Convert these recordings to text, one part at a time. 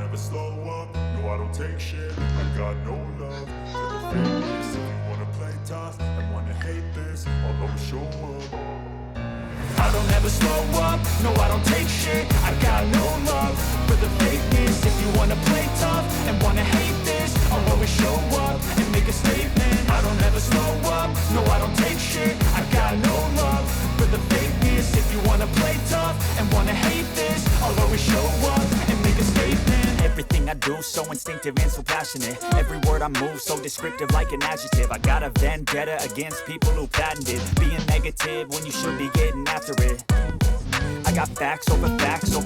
never slow up, no I don't take shit. I got no love for the fakeness. If you wanna play tough and wanna hate this, I'll always show up. I don't ever slow up, no I don't take shit. I got no love for the fakeness. If you wanna play tough and wanna hate this, I'll always show up and make a statement. I don't ever slow up, no I don't take shit. I got no love for the fakeness. If you wanna play tough and wanna hate this, I'll always show up and make a statement. Everything I do so instinctive and so passionate. Every word I move so descriptive like an adjective. I got a vendetta against people who patented being negative when you should be getting after it. I got facts over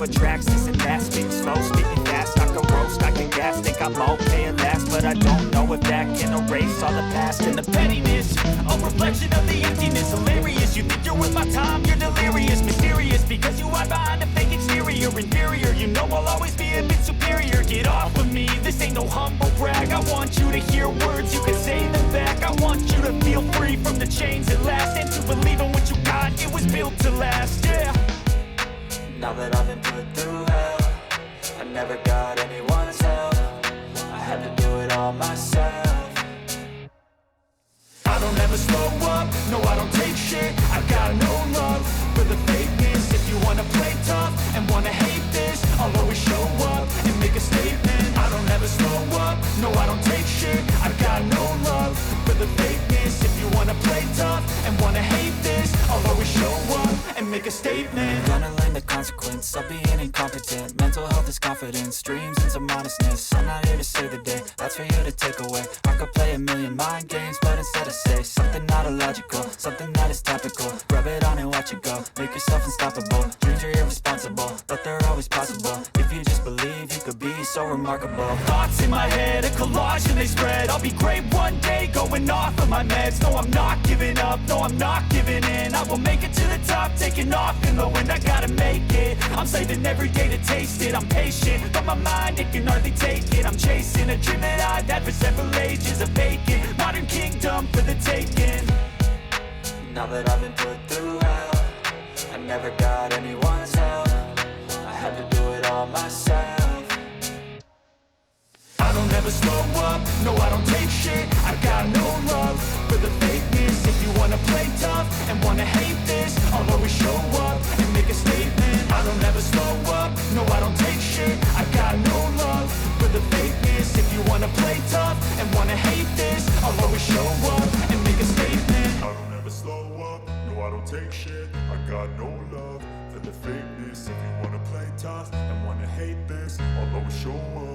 tracks, this and that. Spitting slow, spitting fast, I can roast, I can gas. Think I'm okay at last, but I don't know if that can erase all the past. And the pettiness, a reflection of the emptiness. Hilarious, you think you're worth my time, you're delirious. Mysterious, because you hide behind a fake exterior. Inferior, you know I'll always be a bit superior. Get off of me, this ain't no humble brag. I want you to hear words, you can say them back. I want you to feel free from the chains at last, and to believe in what you got, it was built to last, yeah. Now that I've been put through hell, I never got anyone's help. I had to do it all myself. I don't ever slow up, no I don't take shit. I got no love for the fakeness. If you wanna play tough and wanna hate this, I'll always show up and make a statement. I don't ever slow up, no I don't take shit. I got no love for the fakeness. If you wanna play tough and wanna hate this, I'll always show up and make a statement. Gonna learn the consequence of being incompetent. Mental health is confidence, dreams and some honestness. I'm not here to save the day, that's for you to take away. I could play a million mind games, but instead I say something not illogical, something that is topical. Rub it on and watch it go, make yourself unstoppable. Dreams are irresponsible, but they're always possible. If you just believe, you could be so remarkable. Thoughts in my head, a collage and they spread. I'll be great one day, going off of my meds. No, I'm not giving up, no, I'm not giving in. I will make it to the top, taking off in the wind. I gotta make it, I'm saving every day to taste it. I'm patient, but my mind, it can hardly take it. I'm chasing a dream that I've had for several ages. A vacant, modern kingdom for the taking. Now that I've been put through hell, I never got anyone's help. I had to do it all myself. I don't ever slow up, no I don't take shit. I got no love for the fakeness. If you wanna play tough and wanna hate this, I'll always show up and make a statement. I don't ever slow up, no I don't take shit. I got no love for the fakeness. If you wanna play tough and wanna hate this, I'll always show up and make a statement. I don't ever slow up, no I don't take shit. I got no love for the fakeness. If you wanna play tough and wanna hate this, I'll always show up.